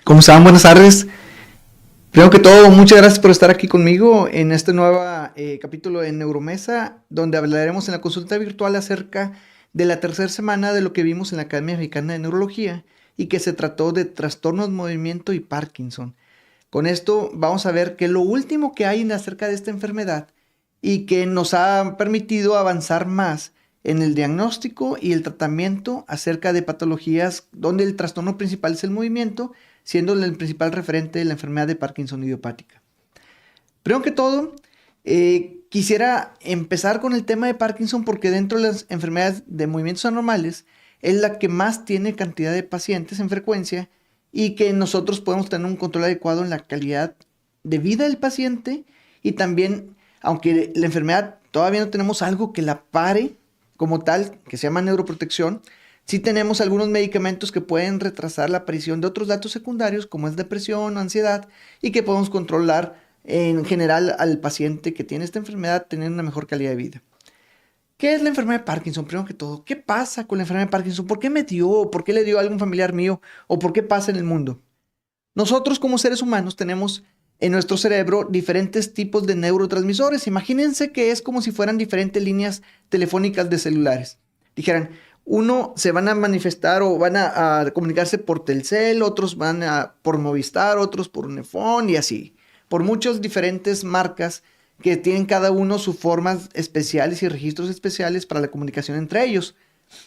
¿Cómo están? Buenas tardes. Primero que todo, muchas gracias por estar aquí conmigo en este nuevo capítulo de Neuromesa, donde hablaremos en la consulta virtual acerca de la tercera semana de lo que vimos en la Academia Mexicana de Neurología y que se trató de trastornos de movimiento y Parkinson. Con esto vamos a ver que lo último que hay acerca de esta enfermedad y que nos ha permitido avanzar más en el diagnóstico y el tratamiento acerca de patologías donde el trastorno principal es el movimiento, siendo el principal referente de la enfermedad de Parkinson idiopática. Primero que todo, quisiera empezar con el tema de Parkinson porque dentro de las enfermedades de movimientos anormales es la que más tiene cantidad de pacientes en frecuencia y que nosotros podemos tener un control adecuado en la calidad de vida del paciente y también, aunque la enfermedad todavía no tenemos algo que la pare como tal, que se llama neuroprotección, sí tenemos algunos medicamentos que pueden retrasar la aparición de otros datos secundarios como es depresión o ansiedad y que podemos controlar en general al paciente que tiene esta enfermedad tener una mejor calidad de vida. ¿Qué es la enfermedad de Parkinson? Primero que todo, ¿qué pasa con la enfermedad de Parkinson? ¿Por qué me dio? ¿Por qué le dio a algún familiar mío? ¿O por qué pasa en el mundo? Nosotros como seres humanos tenemos en nuestro cerebro diferentes tipos de neurotransmisores. Imagínense que es como si fueran diferentes líneas telefónicas de celulares. Dijeran, uno se van a manifestar o van a comunicarse por Telcel, otros van por Movistar, otros por Unifón y así. Por muchas diferentes marcas que tienen cada uno sus formas especiales y registros especiales para la comunicación entre ellos.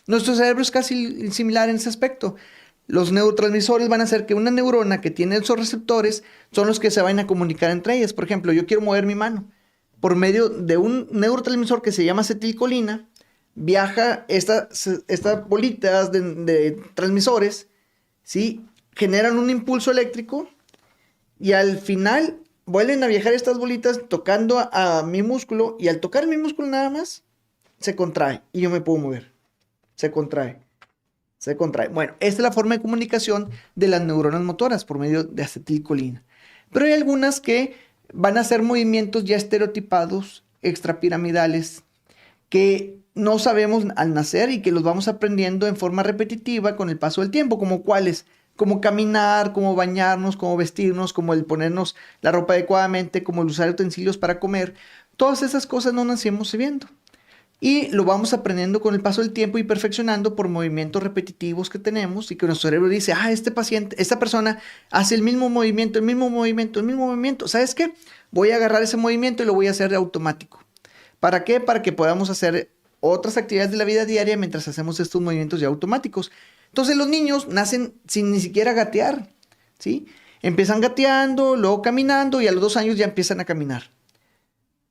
Nuestro cerebro es casi similar en ese aspecto. Los neurotransmisores van a hacer que una neurona que tiene esos receptores son los que se van a comunicar entre ellas. Por ejemplo, yo quiero mover mi mano. Por medio de un neurotransmisor que se llama acetilcolina, viaja estas bolitas de transmisores, ¿sí? Generan un impulso eléctrico y al final vuelven a viajar estas bolitas tocando a mi músculo y al tocar mi músculo nada más, se contrae y yo me puedo mover. Se contrae. Se contrae. Bueno, esta es la forma de comunicación de las neuronas motoras por medio de acetilcolina. Pero hay algunas que van a hacer movimientos ya estereotipados, extrapiramidales, que no sabemos al nacer y que los vamos aprendiendo en forma repetitiva con el paso del tiempo, como cuáles, como caminar, como bañarnos, como vestirnos, como el ponernos la ropa adecuadamente, como el usar utensilios para comer. Todas esas cosas no nacimos sabiendo. Y lo vamos aprendiendo con el paso del tiempo y perfeccionando por movimientos repetitivos que tenemos y que nuestro cerebro dice, este paciente, esta persona hace el mismo movimiento, el mismo movimiento, el mismo movimiento. ¿Sabes qué? Voy a agarrar ese movimiento y lo voy a hacer automático. ¿Para qué? Para que podamos hacer otras actividades de la vida diaria mientras hacemos estos movimientos ya automáticos. Entonces los niños nacen sin ni siquiera gatear, ¿sí? Empiezan gateando, luego caminando y a los 2 años ya empiezan a caminar.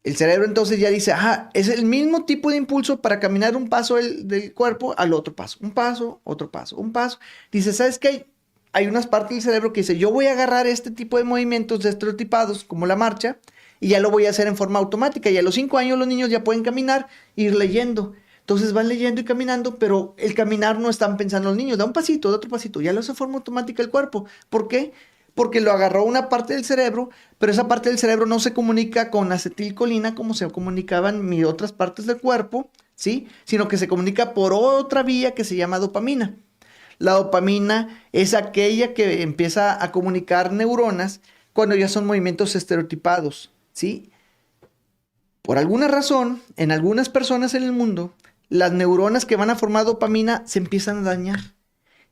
El cerebro entonces ya dice, es el mismo tipo de impulso para caminar un paso del cuerpo al otro paso. Un paso, otro paso, un paso. Dice, ¿sabes qué? Hay unas partes del cerebro que dice, yo voy a agarrar este tipo de movimientos estereotipados, como la marcha, y ya lo voy a hacer en forma automática. Y a los 5 años los niños ya pueden caminar e ir leyendo. Entonces van leyendo y caminando, pero el caminar no están pensando los niños. Da un pasito, da otro pasito. Ya lo hace de forma automática el cuerpo. ¿Por qué? Porque lo agarró una parte del cerebro, pero esa parte del cerebro no se comunica con acetilcolina como se comunicaban mis otras partes del cuerpo, ¿sí? Sino que se comunica por otra vía que se llama dopamina. La dopamina es aquella que empieza a comunicar neuronas cuando ya son movimientos estereotipados, ¿sí? Por alguna razón, en algunas personas en el mundo, las neuronas que van a formar dopamina se empiezan a dañar.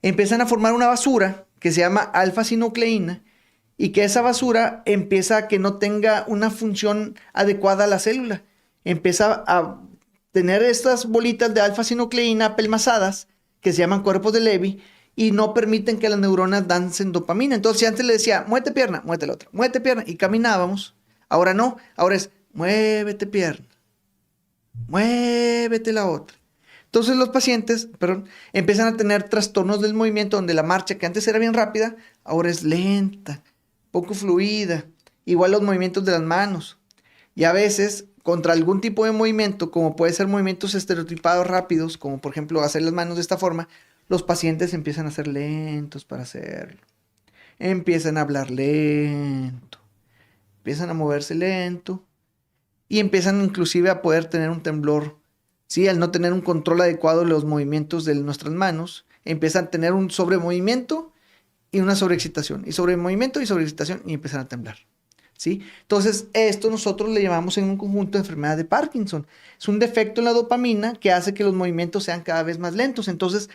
Empiezan a formar una basura que se llama alfa-sinucleína y que esa basura empieza a que no tenga una función adecuada a la célula. Empieza a tener estas bolitas de alfa-sinucleína apelmazadas que se llaman cuerpos de Levy y no permiten que las neuronas dancen dopamina. Entonces, si antes le decía, muévete pierna, muévete la otra, muévete pierna y caminábamos, ahora no, ahora es, muévete pierna, muévete la otra. Entonces los pacientes, empiezan a tener trastornos del movimiento donde la marcha que antes era bien rápida, ahora es lenta, poco fluida. Igual los movimientos de las manos. Y a veces, contra algún tipo de movimiento, como puede ser movimientos estereotipados rápidos, como por ejemplo hacer las manos de esta forma, los pacientes empiezan a ser lentos para hacerlo. Empiezan a hablar lento. Empiezan a moverse lento. Y empiezan inclusive a poder tener un temblor. Sí, al no tener un control adecuado de los movimientos de nuestras manos, empiezan a tener un sobremovimiento y una sobreexcitación, y sobremovimiento y sobreexcitación, y empiezan a temblar, ¿sí? Entonces, esto nosotros le llamamos en un conjunto de enfermedad de Parkinson. Es un defecto en la dopamina que hace que los movimientos sean cada vez más lentos. Entonces,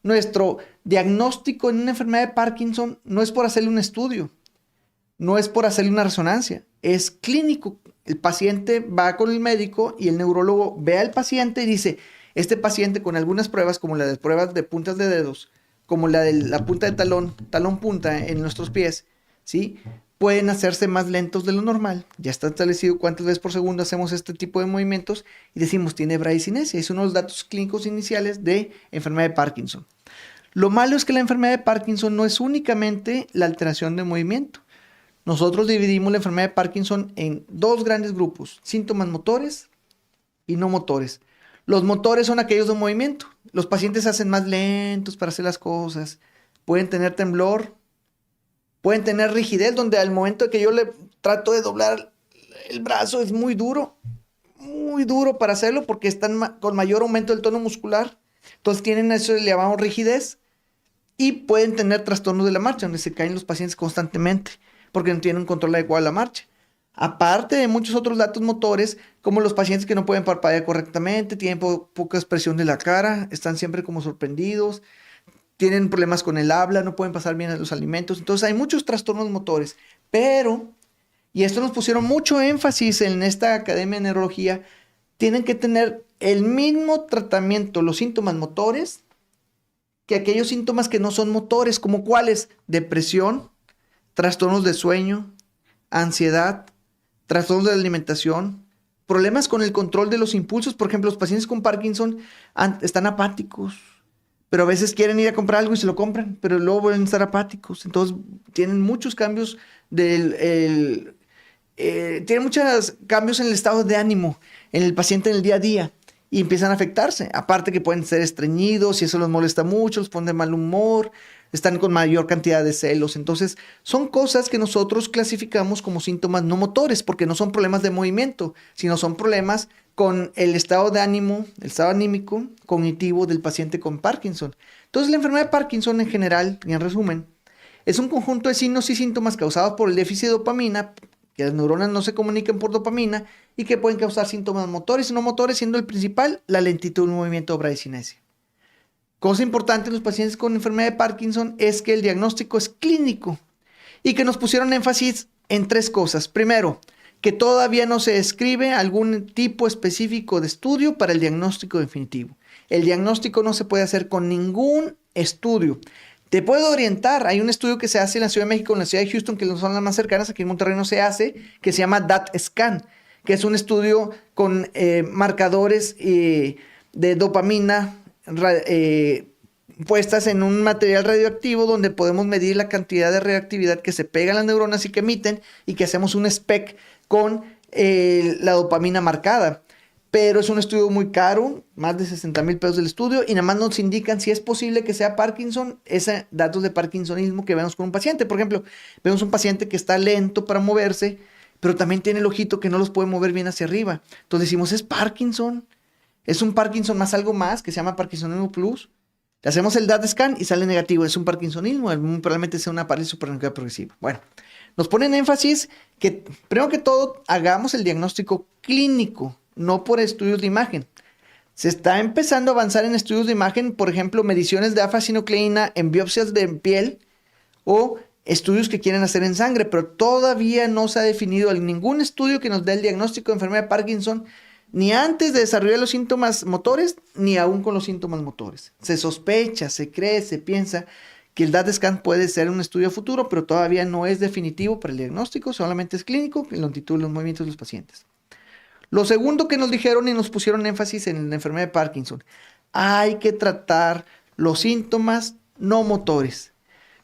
nuestro diagnóstico en una enfermedad de Parkinson no es por hacerle un estudio, no es por hacerle una resonancia, es clínico. El paciente va con el médico y el neurólogo ve al paciente y dice, este paciente con algunas pruebas, como las pruebas de puntas de dedos, como la de la punta de talón punta en nuestros pies, ¿sí? Pueden hacerse más lentos de lo normal. Ya está establecido cuántas veces por segundo hacemos este tipo de movimientos y decimos, tiene bradicinesia. Es uno de los datos clínicos iniciales de enfermedad de Parkinson. Lo malo es que la enfermedad de Parkinson no es únicamente la alteración de movimiento. Nosotros dividimos la enfermedad de Parkinson en dos grandes grupos, síntomas motores y no motores. Los motores son aquellos de movimiento. Los pacientes se hacen más lentos para hacer las cosas, pueden tener temblor, pueden tener rigidez, donde al momento de que yo le trato de doblar el brazo es muy duro para hacerlo porque están con mayor aumento del tono muscular. Entonces tienen eso que le llamamos rigidez y pueden tener trastornos de la marcha, donde se caen los pacientes constantemente porque no tienen un control adecuado de la marcha. Aparte de muchos otros datos motores, como los pacientes que no pueden parpadear correctamente, tienen poca expresión de la cara, están siempre como sorprendidos, tienen problemas con el habla, no pueden pasar bien los alimentos. Entonces hay muchos trastornos motores, pero, y esto nos pusieron mucho énfasis en esta academia de neurología, tienen que tener el mismo tratamiento los síntomas motores que aquellos síntomas que no son motores, como cuáles: depresión, trastornos de sueño, ansiedad, trastornos de la alimentación, problemas con el control de los impulsos. Por ejemplo, los pacientes con Parkinson están apáticos, pero a veces quieren ir a comprar algo y se lo compran, pero luego vuelven a estar apáticos. Entonces, tienen muchos cambios tienen muchos cambios en el estado de ánimo en el paciente en el día a día y empiezan a afectarse. Aparte que pueden ser estreñidos y eso los molesta mucho, los pone de mal humor, están con mayor cantidad de celos. Entonces, son cosas que nosotros clasificamos como síntomas no motores, porque no son problemas de movimiento, sino son problemas con el estado de ánimo, el estado anímico, cognitivo del paciente con Parkinson. Entonces, la enfermedad de Parkinson en general, y en resumen, es un conjunto de signos y síntomas causados por el déficit de dopamina, que las neuronas no se comunican por dopamina y que pueden causar síntomas motores y no motores, siendo el principal la lentitud del movimiento o bradicinesia. Cosa importante en los pacientes con enfermedad de Parkinson es que el diagnóstico es clínico y que nos pusieron énfasis en tres cosas. Primero, que todavía no se describe algún tipo específico de estudio para el diagnóstico definitivo. El diagnóstico no se puede hacer con ningún estudio. Te puedo orientar, hay un estudio que se hace en la Ciudad de México, en la Ciudad de Houston, que son las más cercanas, aquí en Monterrey no se hace, que se llama DAT-SCAN, que es un estudio con marcadores de dopamina puestas en un material radioactivo donde podemos medir la cantidad de radioactividad que se pega en las neuronas y que emiten y que hacemos un SPEC con la dopamina marcada. Pero es un estudio muy caro, más de 60,000 pesos del estudio, y nada más nos indican si es posible que sea Parkinson, esos datos de parkinsonismo que vemos con un paciente. Por ejemplo, vemos un paciente que está lento para moverse, pero también tiene el ojito que no los puede mover bien hacia arriba. Entonces decimos, ¿es Parkinson? Es un Parkinson más algo más que se llama Parkinsonismo Plus. Le hacemos el DAT scan y sale negativo. Es un Parkinsonismo, probablemente sea una parálisis supranuclear progresiva. Bueno, nos ponen énfasis que primero que todo hagamos el diagnóstico clínico, no por estudios de imagen. Se está empezando a avanzar en estudios de imagen, por ejemplo, mediciones de alfa-sinucleína en biopsias de piel o estudios que quieren hacer en sangre, pero todavía no se ha definido ningún estudio que nos dé el diagnóstico de enfermedad de Parkinson, ni antes de desarrollar los síntomas motores, ni aún con los síntomas motores. Se sospecha, se cree, se piensa que el DAT scan puede ser un estudio futuro, pero todavía no es definitivo para el diagnóstico, solamente es clínico, en longitud de los movimientos de los pacientes. Lo segundo que nos dijeron y nos pusieron énfasis en la enfermedad de Parkinson, hay que tratar los síntomas no motores.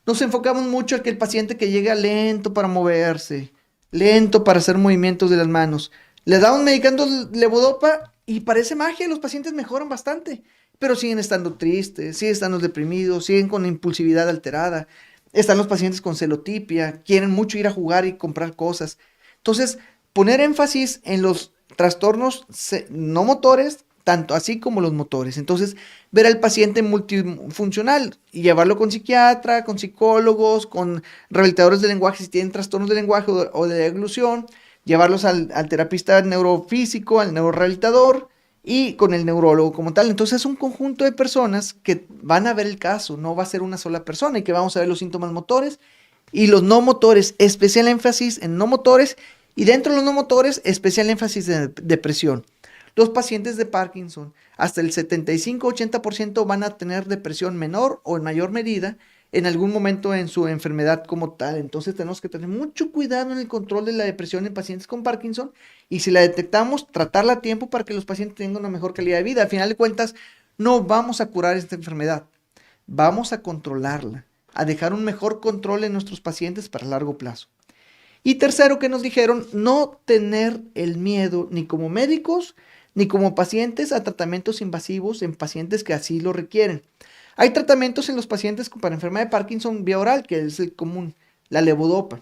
Nos enfocamos mucho en que el paciente que llega lento para moverse, lento para hacer movimientos de las manos, le damos medicamentos levodopa y parece magia, los pacientes mejoran bastante, pero siguen estando tristes, siguen estando deprimidos, siguen con impulsividad alterada, están los pacientes con celotipia, quieren mucho ir a jugar y comprar cosas. Entonces, poner énfasis en los trastornos no motores tanto así como los motores. Entonces, ver al paciente multifuncional y llevarlo con psiquiatra, con psicólogos, con rehabilitadores de lenguaje si tienen trastornos de lenguaje o de deglución, llevarlos al terapista neurofísico, al neurorehabilitador y con el neurólogo como tal. Entonces es un conjunto de personas que van a ver el caso, no va a ser una sola persona y que vamos a ver los síntomas motores y los no motores, especial énfasis en no motores y dentro de los no motores, especial énfasis en depresión. Los pacientes de Parkinson, hasta el 75-80% van a tener depresión menor o en mayor medida en algún momento en su enfermedad como tal. Entonces tenemos que tener mucho cuidado en el control de la depresión en pacientes con Parkinson y si la detectamos, tratarla a tiempo para que los pacientes tengan una mejor calidad de vida. Al final de cuentas, no vamos a curar esta enfermedad, vamos a controlarla, a dejar un mejor control en nuestros pacientes para largo plazo. Y tercero que nos dijeron, no tener el miedo ni como médicos ni como pacientes a tratamientos invasivos en pacientes que así lo requieren. Hay tratamientos en los pacientes para enfermedad de Parkinson vía oral, que es el común, la levodopa.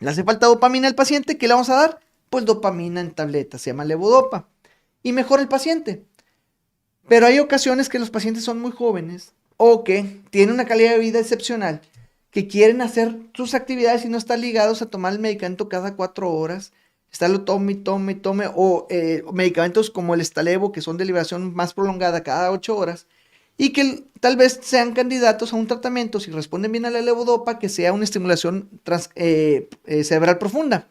Le hace falta dopamina al paciente, ¿qué le vamos a dar? Pues dopamina en tableta, se llama levodopa. Y mejora el paciente. Pero hay ocasiones que los pacientes son muy jóvenes o que tienen una calidad de vida excepcional, que quieren hacer sus actividades y no están ligados a tomar el medicamento cada 4 horas, estarlo tome, o medicamentos como el Stalevo, que son de liberación más prolongada cada 8 horas, y que tal vez sean candidatos a un tratamiento, si responden bien a la levodopa, que sea una estimulación cerebral profunda.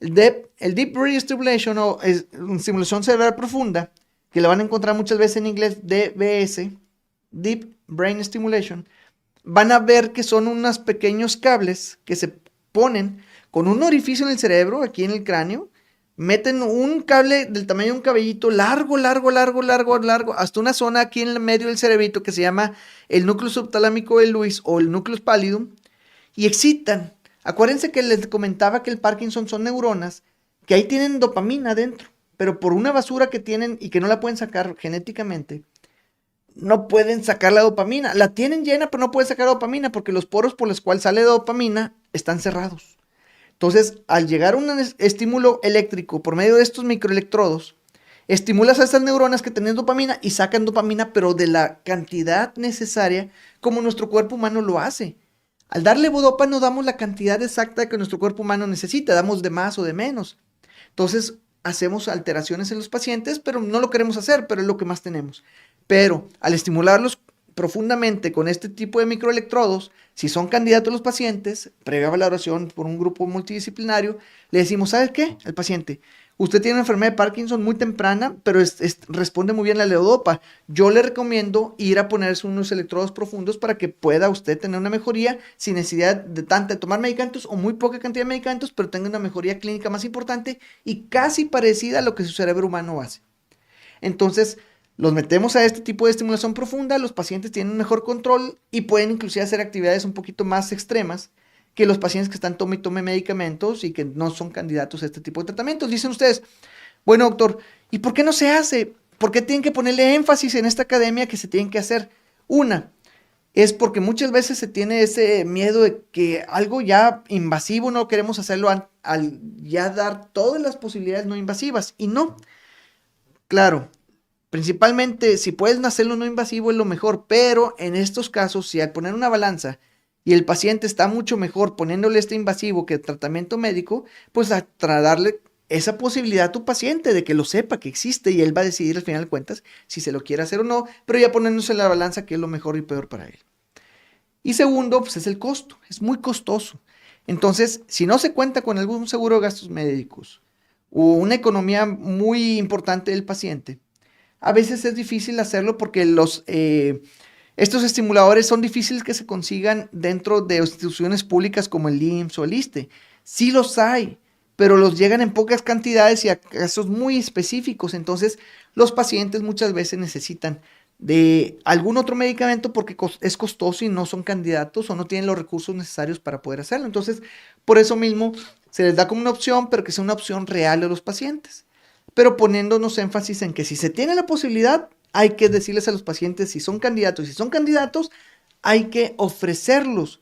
El Deep Brain Stimulation o estimulación cerebral profunda, que la van a encontrar muchas veces en inglés DBS, Deep Brain Stimulation, van a ver que son unos pequeños cables que se ponen con un orificio en el cerebro, aquí en el cráneo, meten un cable del tamaño de un cabellito largo, hasta una zona aquí en el medio del cerebrito que se llama el núcleo subtalámico de Lewis o el núcleo pallidum, y excitan. Acuérdense que les comentaba que el Parkinson son neuronas que ahí tienen dopamina dentro, pero por una basura que tienen y que no la pueden sacar genéticamente, no pueden sacar la dopamina. La tienen llena, pero no pueden sacar dopamina porque los poros por los cuales sale dopamina están cerrados. Entonces, al llegar un estímulo eléctrico por medio de estos microelectrodos, estimulas a estas neuronas que tienen dopamina y sacan dopamina, pero de la cantidad necesaria como nuestro cuerpo humano lo hace. Al darle levodopa no damos la cantidad exacta que nuestro cuerpo humano necesita, damos de más o de menos. Entonces, hacemos alteraciones en los pacientes, pero no lo queremos hacer, pero es lo que más tenemos. Pero al estimularlos profundamente con este tipo de microelectrodos, si son candidatos los pacientes, previa valoración por un grupo multidisciplinario, le decimos, ¿sabe qué? Al paciente, usted tiene una enfermedad de Parkinson muy temprana, pero responde muy bien a la levodopa. Yo le recomiendo ir a ponerse unos electrodos profundos para que pueda usted tener una mejoría sin necesidad de tomar medicamentos o muy poca cantidad de medicamentos, pero tenga una mejoría clínica más importante y casi parecida a lo que su cerebro humano hace. Entonces, los metemos a este tipo de estimulación profunda, los pacientes tienen un mejor control y pueden inclusive hacer actividades un poquito más extremas que los pacientes que están tome y tome medicamentos y que no son candidatos a este tipo de tratamientos. Dicen ustedes, bueno doctor, ¿y por qué no se hace? ¿Por qué tienen que ponerle énfasis en esta academia que se tienen que hacer? Una, es porque muchas veces se tiene ese miedo de que algo ya invasivo no queremos hacerlo al ya dar todas las posibilidades no invasivas. Y no, claro, principalmente si puedes hacerlo no invasivo es lo mejor, pero en estos casos, si al poner una balanza y el paciente está mucho mejor poniéndole este invasivo que el tratamiento médico, pues a darle esa posibilidad a tu paciente de que lo sepa que existe y él va a decidir al final de cuentas si se lo quiere hacer o no, pero ya poniéndose en la balanza que es lo mejor y peor para él. Y segundo, pues es el costo, es muy costoso. Entonces, si no se cuenta con algún seguro de gastos médicos o una economía muy importante del paciente, a veces es difícil hacerlo porque estos estimuladores son difíciles que se consigan dentro de instituciones públicas como el IMSS o el ISSSTE. Sí los hay, pero los llegan en pocas cantidades y a casos muy específicos. Entonces, los pacientes muchas veces necesitan de algún otro medicamento porque es costoso y no son candidatos o no tienen los recursos necesarios para poder hacerlo. Entonces, por eso mismo se les da como una opción, pero que sea una opción real a los pacientes. Pero poniéndonos énfasis en que si se tiene la posibilidad, hay que decirles a los pacientes si son candidatos. Si son candidatos, hay que ofrecerlos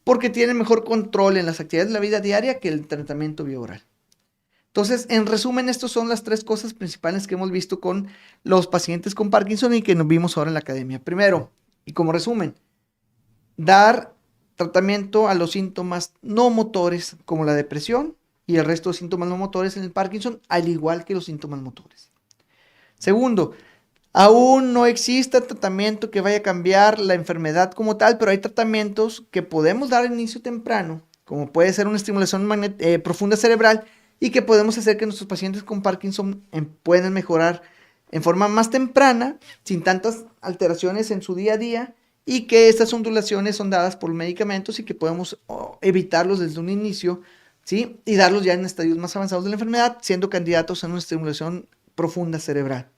porque tienen mejor control en las actividades de la vida diaria que el tratamiento vía oral. Entonces, en resumen, estas son las tres cosas principales que hemos visto con los pacientes con Parkinson y que nos vimos ahora en la academia. Primero, y como resumen, dar tratamiento a los síntomas no motores como la depresión y el resto de síntomas no motores en el Parkinson, al igual que los síntomas motores. Segundo, aún no existe tratamiento que vaya a cambiar la enfermedad como tal, pero hay tratamientos que podemos dar a inicio temprano, como puede ser una estimulación profunda cerebral, y que podemos hacer que nuestros pacientes con Parkinson puedan mejorar en forma más temprana, sin tantas alteraciones en su día a día, y que estas ondulaciones son dadas por medicamentos y que podemos evitarlos desde un inicio, ¿sí? Y darlos ya en estadios más avanzados de la enfermedad, siendo candidatos a una estimulación profunda cerebral.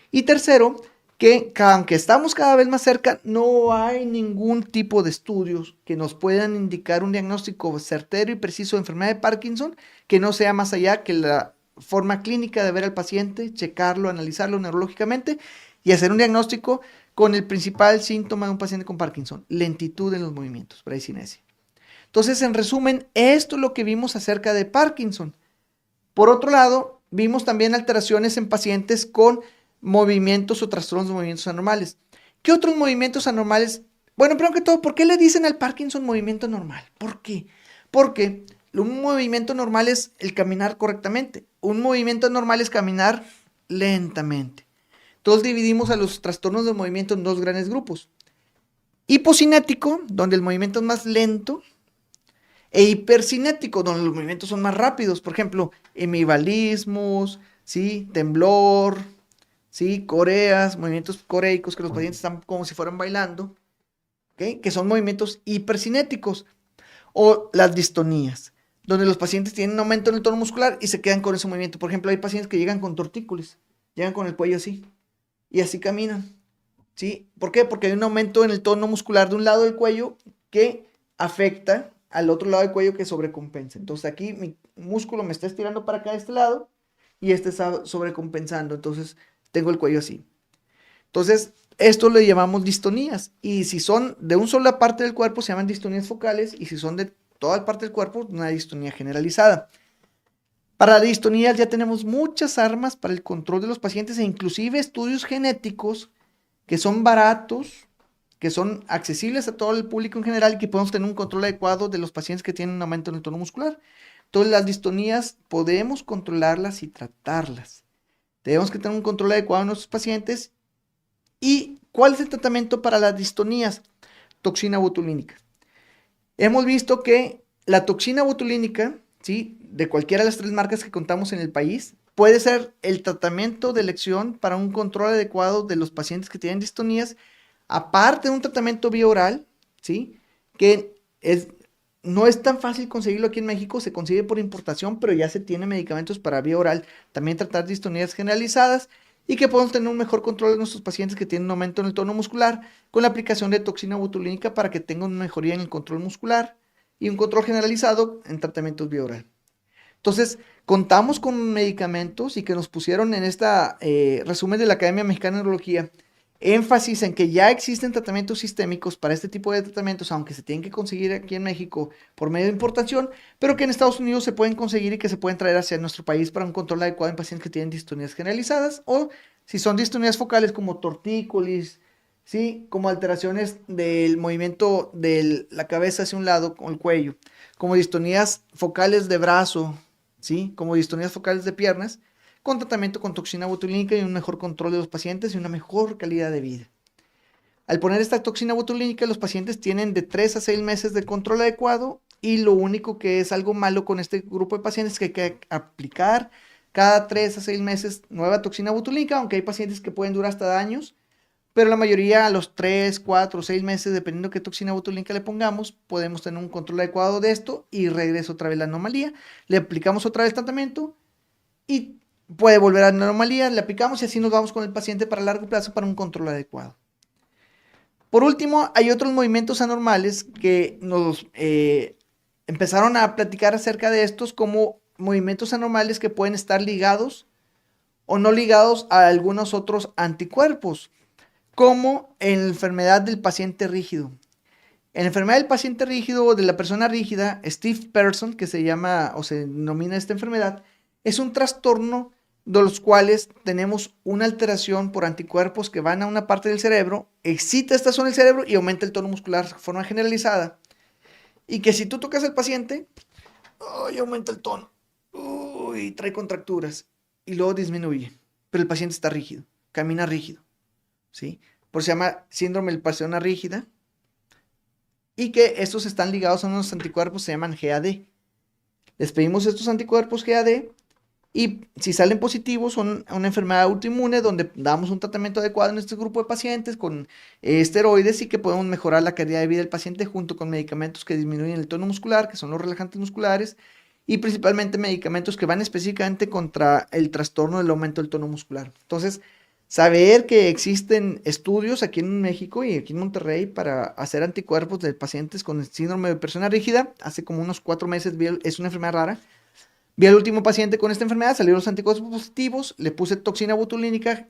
Y tercero, que aunque estamos cada vez más cerca, no hay ningún tipo de estudios que nos puedan indicar un diagnóstico certero y preciso de enfermedad de Parkinson que no sea más allá que la forma clínica de ver al paciente, checarlo, analizarlo neurológicamente y hacer un diagnóstico con el principal síntoma de un paciente con Parkinson, lentitud en los movimientos, bradicinesia. Entonces, en resumen, esto es lo que vimos acerca de Parkinson. Por otro lado, vimos también alteraciones en pacientes con movimientos o trastornos de movimientos anormales. ¿Qué otros movimientos anormales? Bueno, primero que todo, ¿por qué le dicen al Parkinson movimiento normal? ¿Por qué? Porque un movimiento normal es el caminar correctamente. Un movimiento normal es caminar lentamente. Entonces dividimos a los trastornos de movimiento en dos grandes grupos. Hipocinético, donde el movimiento es más lento, e hipercinético, donde los movimientos son más rápidos. Por ejemplo, hemivalismos, ¿sí? Temblor, ¿sí? Coreas, movimientos coreicos que los pacientes están como si fueran bailando, ¿okay? Que son movimientos hipercinéticos. O las distonías, donde los pacientes tienen un aumento en el tono muscular y se quedan con ese movimiento. Por ejemplo, hay pacientes que llegan con tortícolis, llegan con el cuello así, y así caminan, ¿sí? ¿Por qué? Porque hay un aumento en el tono muscular de un lado del cuello que afecta al otro lado del cuello que sobrecompensa. Entonces aquí mi músculo me está estirando para acá de este lado y este está sobrecompensando. Entonces tengo el cuello así. Entonces, esto le llamamos distonías. Y si son de una sola parte del cuerpo, se llaman distonías focales. Y si son de toda parte del cuerpo, una distonía generalizada. Para las distonías ya tenemos muchas armas para el control de los pacientes e inclusive estudios genéticos que son baratos, que son accesibles a todo el público en general y que podemos tener un control adecuado de los pacientes que tienen un aumento en el tono muscular. Entonces, las distonías podemos controlarlas y tratarlas. Tenemos que tener un control adecuado en nuestros pacientes. ¿Y cuál es el tratamiento para las distonías? Toxina botulínica. Hemos visto que la toxina botulínica, ¿sí? De cualquiera de las tres marcas que contamos en el país, puede ser el tratamiento de elección para un control adecuado de los pacientes que tienen distonías, aparte de un tratamiento vía oral, ¿sí? Que no es tan fácil conseguirlo aquí en México, se consigue por importación, pero ya se tiene medicamentos para vía oral, también tratar distonías generalizadas y que podemos tener un mejor control de nuestros pacientes que tienen un aumento en el tono muscular con la aplicación de toxina botulínica para que tengan una mejoría en el control muscular y un control generalizado en tratamientos vía oral. Entonces, contamos con medicamentos y que nos pusieron en esta resumen de la Academia Mexicana de Neurología énfasis en que ya existen tratamientos sistémicos para este tipo de tratamientos, aunque se tienen que conseguir aquí en México por medio de importación, pero que en Estados Unidos se pueden conseguir y que se pueden traer hacia nuestro país para un control adecuado en pacientes que tienen distonías generalizadas o si son distonías focales como tortícolis, ¿sí? Como alteraciones del movimiento de la cabeza hacia un lado con el cuello, como distonías focales de brazo, ¿sí? Como distonías focales de piernas, con tratamiento con toxina botulínica y un mejor control de los pacientes y una mejor calidad de vida. Al poner esta toxina botulínica, los pacientes tienen de 3 a 6 meses de control adecuado y lo único que es algo malo con este grupo de pacientes es que hay que aplicar cada 3 a 6 meses nueva toxina botulínica, aunque hay pacientes que pueden durar hasta años, pero la mayoría a los 3, 4, 6 meses, dependiendo de qué toxina botulínica le pongamos, podemos tener un control adecuado de esto y regresa otra vez la anomalía. Le aplicamos otra vez tratamiento y puede volver a la normalidad, le aplicamos y así nos vamos con el paciente para largo plazo para un control adecuado. Por último, hay otros movimientos anormales que nos empezaron a platicar acerca de estos como movimientos anormales que pueden estar ligados o no ligados a algunos otros anticuerpos, como en la enfermedad del paciente rígido. En la enfermedad del paciente rígido o de la persona rígida, Steve Person, que se llama o se denomina esta enfermedad, Es un trastorno de los cuales tenemos una alteración por anticuerpos que van a una parte del cerebro, excita esta zona del cerebro y aumenta el tono muscular de forma generalizada. Y que si tú tocas al paciente, aumenta el tono, trae contracturas y luego disminuye. Pero el paciente está rígido, camina rígido, ¿sí? Por eso se llama síndrome de persona rígida. Y que estos están ligados a unos anticuerpos que se llaman GAD. Les pedimos estos anticuerpos GAD y si salen positivos son una enfermedad autoinmune donde damos un tratamiento adecuado en este grupo de pacientes con esteroides y que podemos mejorar la calidad de vida del paciente junto con medicamentos que disminuyen el tono muscular, que son los relajantes musculares, y principalmente medicamentos que van específicamente contra el trastorno del aumento del tono muscular. Entonces, saber que existen estudios aquí en México y aquí en Monterrey para hacer anticuerpos de pacientes con síndrome de persona rígida, hace como unos 4 meses, es una enfermedad rara. Vi al último paciente con esta enfermedad, salieron los anticuerpos positivos, le puse toxina botulínica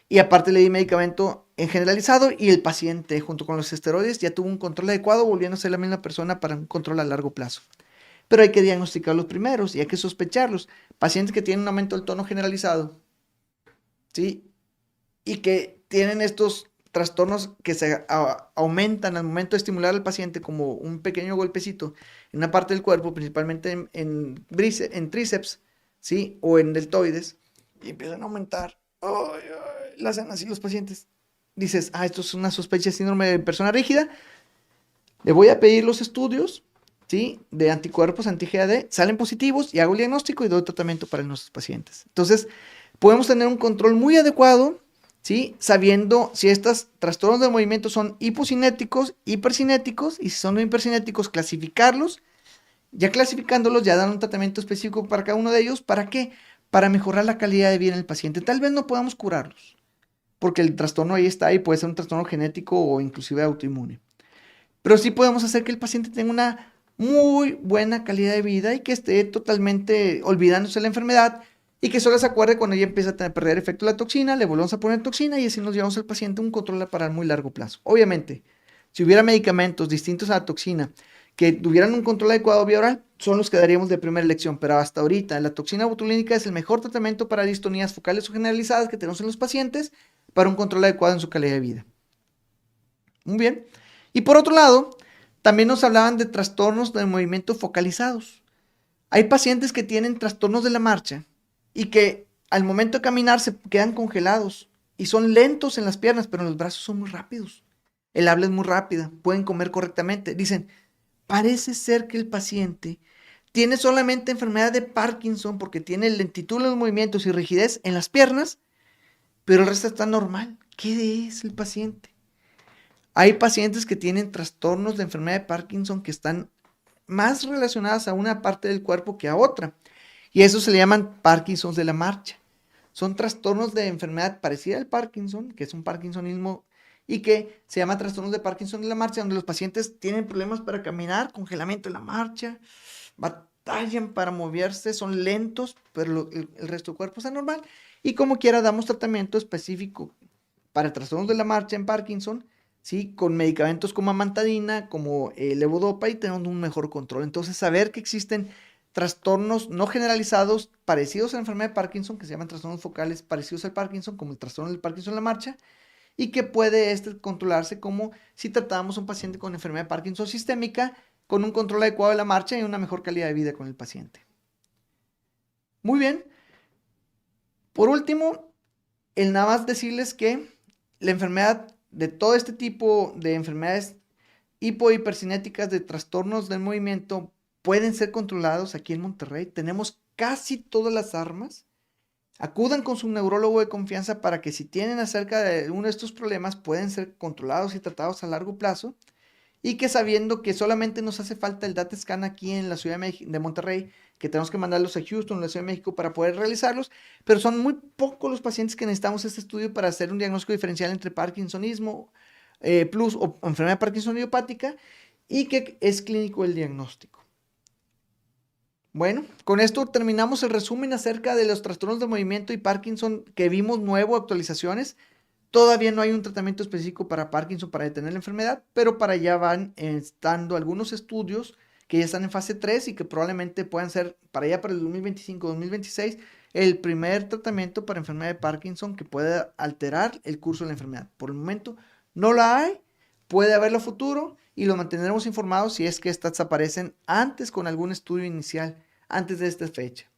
y aparte le di medicamento en generalizado y el paciente junto con los esteroides ya tuvo un control adecuado, volviendo a ser la misma persona para un control a largo plazo. Pero hay que diagnosticarlos primeros y hay que sospecharlos. Pacientes que tienen un aumento del tono generalizado, ¿sí? Y que tienen estos trastornos que se aumentan al momento de estimular al paciente como un pequeño golpecito en una parte del cuerpo, principalmente en tríceps, ¿sí? O en deltoides, y empiezan a aumentar. Lo hacen así los pacientes. Dices, esto es una sospecha de síndrome de persona rígida. Le voy a pedir los estudios, ¿sí? De anticuerpos anti-GAD, salen positivos y hago el diagnóstico y doy tratamiento para nuestros pacientes. Entonces, podemos tener un control muy adecuado, ¿sí? Sabiendo si estos trastornos de movimiento son hipocinéticos, hipercinéticos, y si son hipercinéticos, clasificarlos. Ya clasificándolos, ya dan un tratamiento específico para cada uno de ellos. ¿Para qué? Para mejorar la calidad de vida del paciente. Tal vez no podamos curarlos, porque el trastorno ahí está y puede ser un trastorno genético o inclusive autoinmune. Pero sí podemos hacer que el paciente tenga una muy buena calidad de vida y que esté totalmente olvidándose de la enfermedad y que solo se acuerde cuando ya empieza a perder efecto la toxina, le volvemos a poner toxina y así nos llevamos al paciente un control para muy largo plazo. Obviamente, si hubiera medicamentos distintos a la toxina que tuvieran un control adecuado vía oral, son los que daríamos de primera elección, pero hasta ahorita la toxina botulínica es el mejor tratamiento para distonías focales o generalizadas que tenemos en los pacientes para un control adecuado en su calidad de vida. Muy bien. Y por otro lado, también nos hablaban de trastornos de movimiento focalizados. Hay pacientes que tienen trastornos de la marcha y que al momento de caminar se quedan congelados y son lentos en las piernas, pero en los brazos son muy rápidos. El habla es muy rápida, pueden comer correctamente. Dicen, parece ser que el paciente tiene solamente enfermedad de Parkinson porque tiene lentitud en los movimientos y rigidez en las piernas, pero el resto está normal. ¿Qué es el paciente? Hay pacientes que tienen trastornos de enfermedad de Parkinson que están más relacionadas a una parte del cuerpo que a otra. Y eso se le llaman Parkinsons de la marcha. Son trastornos de enfermedad parecida al Parkinson, que es un parkinsonismo, y que se llama trastornos de Parkinson de la marcha, donde los pacientes tienen problemas para caminar, congelamiento en la marcha, batallan para moverse, son lentos, pero el resto del cuerpo está normal. Y como quiera, damos tratamiento específico para trastornos de la marcha en Parkinson, ¿sí? Con medicamentos como amantadina, como levodopa y tenemos un mejor control. Entonces, saber que existen trastornos no generalizados parecidos a la enfermedad de Parkinson, que se llaman trastornos focales parecidos al Parkinson, como el trastorno del Parkinson en la marcha, y que puede controlarse como si tratamos a un paciente con enfermedad de Parkinson sistémica, con un control adecuado de la marcha y una mejor calidad de vida con el paciente. Muy bien. Por último, el nada más decirles que la enfermedad de todo este tipo de enfermedades hipercinéticas de trastornos del movimiento pueden ser controlados aquí en Monterrey. Tenemos casi todas las armas. Acudan con su neurólogo de confianza para que si tienen acerca de uno de estos problemas pueden ser controlados y tratados a largo plazo y que sabiendo que solamente nos hace falta el DAT scan aquí en la ciudad de Monterrey, que tenemos que mandarlos a Houston, la Ciudad de México para poder realizarlos, pero son muy pocos los pacientes que necesitamos este estudio para hacer un diagnóstico diferencial entre Parkinsonismo plus o enfermedad de Parkinson idiopática y que es clínico el diagnóstico. Bueno, con esto terminamos el resumen acerca de los trastornos de movimiento y Parkinson que vimos nuevo, actualizaciones. Todavía no hay un tratamiento específico para Parkinson para detener la enfermedad, pero para allá van estando algunos estudios que ya están en fase 3 y que probablemente puedan ser para allá para el 2025-2026 el primer tratamiento para enfermedad de Parkinson que pueda alterar el curso de la enfermedad. Por el momento no la hay, puede haberlo a futuro y lo mantendremos informados si es que estas aparecen antes con algún estudio inicial, antes de esta fecha.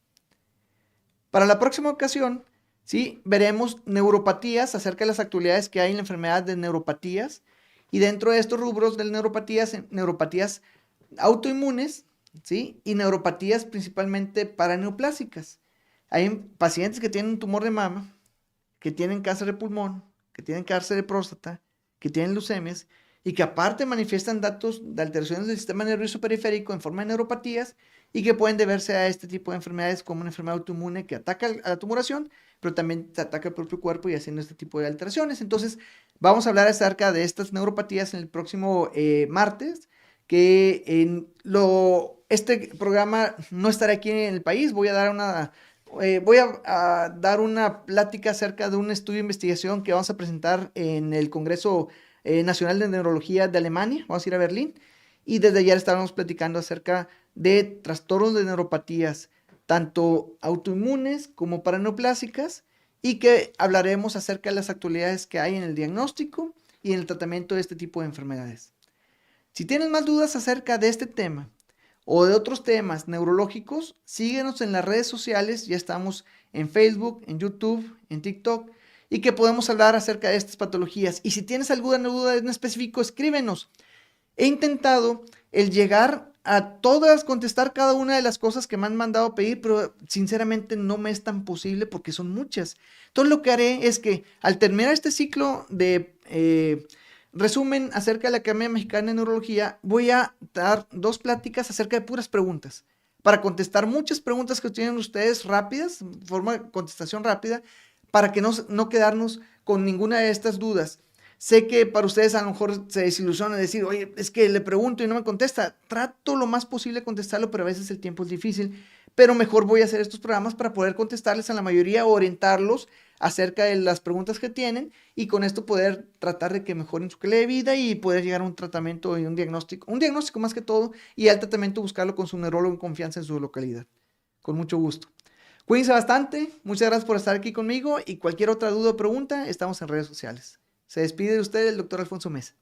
Para la próxima ocasión, ¿sí? Veremos neuropatías acerca de las actualidades que hay en la enfermedad de neuropatías y dentro de estos rubros de neuropatías autoinmunes, ¿sí? Y neuropatías principalmente paraneoplásicas. Hay pacientes que tienen un tumor de mama, que tienen cáncer de pulmón, que tienen cáncer de próstata, que tienen leucemias y que aparte manifiestan datos de alteraciones del sistema nervioso periférico en forma de neuropatías y que pueden deberse a este tipo de enfermedades como una enfermedad autoinmune que ataca a la tumoración, pero también ataca el propio cuerpo y haciendo este tipo de alteraciones. Entonces, vamos a hablar acerca de estas neuropatías en el próximo martes, que este programa no estará aquí en el país, voy a dar una plática acerca de un estudio de investigación que vamos a presentar en el Congreso Nacional de Neurología de Alemania. Vamos a ir a Berlín y desde allá estábamos platicando acerca de trastornos de neuropatías, tanto autoinmunes como paraneoplásicas, y que hablaremos acerca de las actualidades que hay en el diagnóstico y en el tratamiento de este tipo de enfermedades. Si tienes más dudas acerca de este tema o de otros temas neurológicos, síguenos en las redes sociales, ya estamos en Facebook, en YouTube, en TikTok, y que podemos hablar acerca de estas patologías. Y si tienes alguna duda en específico, escríbenos. He intentado el llegar a todas, contestar cada una de las cosas que me han mandado a pedir, pero sinceramente no me es tan posible porque son muchas. Entonces lo que haré es que al terminar este ciclo de resumen acerca de la Academia Mexicana de Neurología, voy a dar 2 pláticas acerca de puras preguntas, para contestar muchas preguntas que tienen ustedes rápidas, forma de contestación rápida, para que no quedarnos con ninguna de estas dudas. Sé que para ustedes a lo mejor se desilusiona decir, oye, es que le pregunto y no me contesta. Trato lo más posible de contestarlo, pero a veces el tiempo es difícil. Pero mejor voy a hacer estos programas para poder contestarles a la mayoría, orientarlos acerca de las preguntas que tienen y con esto poder tratar de que mejoren su calidad de vida y poder llegar a un tratamiento y un diagnóstico más que todo, y al tratamiento buscarlo con su neurólogo en confianza en su localidad. Con mucho gusto. Cuídense bastante, muchas gracias por estar aquí conmigo y cualquier otra duda o pregunta, estamos en redes sociales. Se despide de usted el doctor Alfonso Mesa.